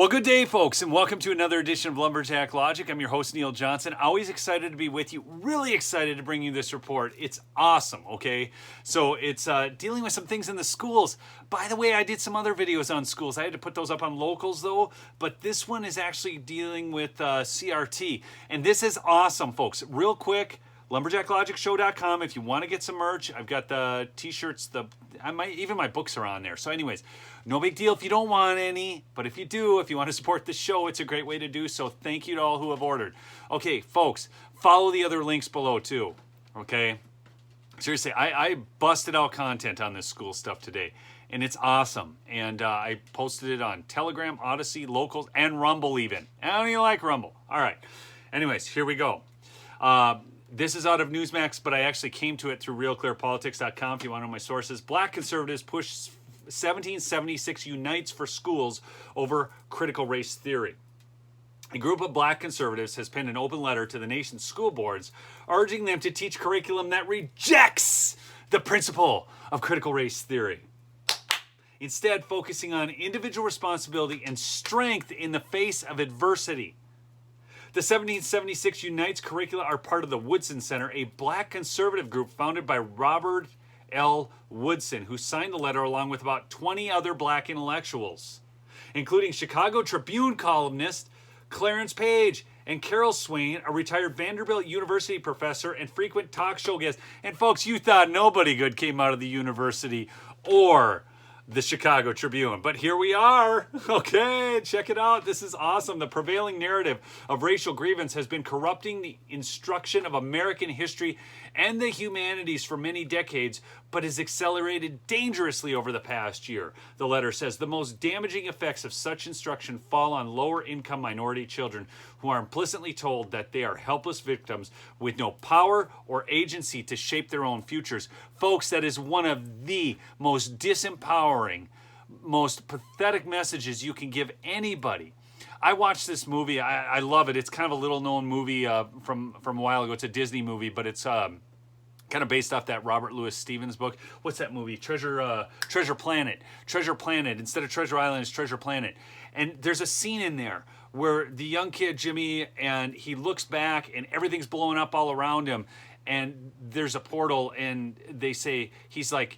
Well, good day, folks, and welcome to another edition of Lumberjack Logic. I'm your host, Neil Johnson. Always excited to be with you. Really excited to bring you this report. It's awesome, okay? So it's dealing with some things in the schools. By the way, I did some other videos on schools. I had to put those up on locals, though, but this one is actually dealing with CRT. And this is awesome, folks. Real quick, lumberjacklogicshow.com if you want to get some merch. I've got the t-shirts, even my books are on there. So anyways, no big deal if you don't want any, but if you do, if you want to support the show, it's a great way to do so. Thank you to all who have ordered. Okay, folks, follow the other links below too, okay? Seriously, I busted out content on this school stuff today, and it's awesome. And I posted it on Telegram, Odyssey, Locals, and Rumble even. I don't even like Rumble. All right. Anyways, here we go. This is out of Newsmax, but I actually came to it through realclearpolitics.com if you want to know my sources. Black conservatives push 1776 unites for schools over critical race theory. A group of black conservatives has penned an open letter to the nation's school boards urging them to teach curriculum that rejects the principle of critical race theory, instead focusing on individual responsibility and strength in the face of adversity. The 1776 Unites curricula are part of the Woodson Center, a black conservative group founded by Robert L. Woodson, who signed the letter along with about 20 other black intellectuals, including Chicago Tribune columnist Clarence Page and Carol Swain, a retired Vanderbilt University professor and frequent talk show guest. And folks, you thought nobody good came out of the university or the Chicago Tribune, but here we are. Okay, check it out. This is awesome. The prevailing narrative of racial grievance has been corrupting the instruction of American history and the humanities for many decades, but has accelerated dangerously over the past year. The letter says the most damaging effects of such instruction fall on lower income minority children who are implicitly told that they are helpless victims with no power or agency to shape their own futures. Folks, that is one of the most disempowering, most pathetic messages you can give anybody. I watched this movie. I love it. It's kind of a little known movie from a while ago. It's a Disney movie, but it's kind of based off that Robert Louis Stevens book. What's that movie? Treasure Planet. Treasure Planet. Instead of Treasure Island, it's Treasure Planet. And there's a scene in there where the young kid, Jimmy, and he looks back and everything's blowing up all around him. And there's a portal, and they say, he's like,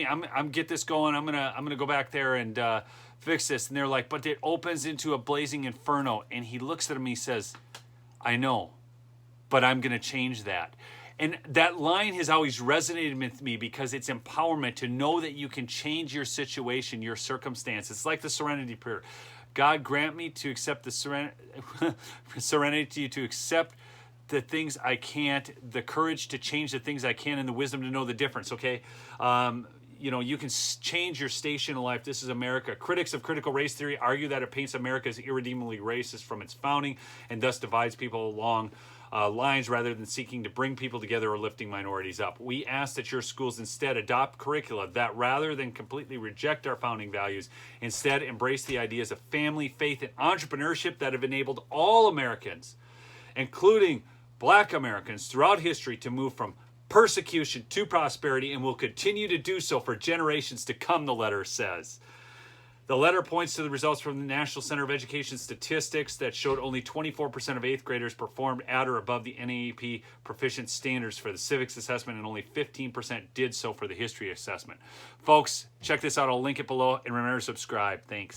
I'm get this going. I'm gonna go back there and fix this. And they're like, but it opens into a blazing inferno. And he looks at him and he says, I know, but I'm gonna change that. And that line has always resonated with me because it's empowerment to know that you can change your situation, your circumstance. It's like the serenity prayer. God, grant me to accept the serenity to accept the things I can't, the courage to change the things I can, and the wisdom to know the difference, okay? You can change your station in life. This is America. Critics of critical race theory argue that it paints America as irredeemably racist from its founding and thus divides people along lines rather than seeking to bring people together or lifting minorities up. We ask that your schools instead adopt curricula that, rather than completely reject our founding values, instead embrace the ideas of family, faith, and entrepreneurship that have enabled all Americans, including Black Americans, throughout history to move from persecution to prosperity, and will continue to do so for generations to come, the letter says. The letter points to the results from the National Center of Education Statistics that showed only 24% of 8th graders performed at or above the NAEP proficient standards for the civics assessment, and only 15% did so for the history assessment. Folks, check this out. I'll link it below, and remember to subscribe. Thanks.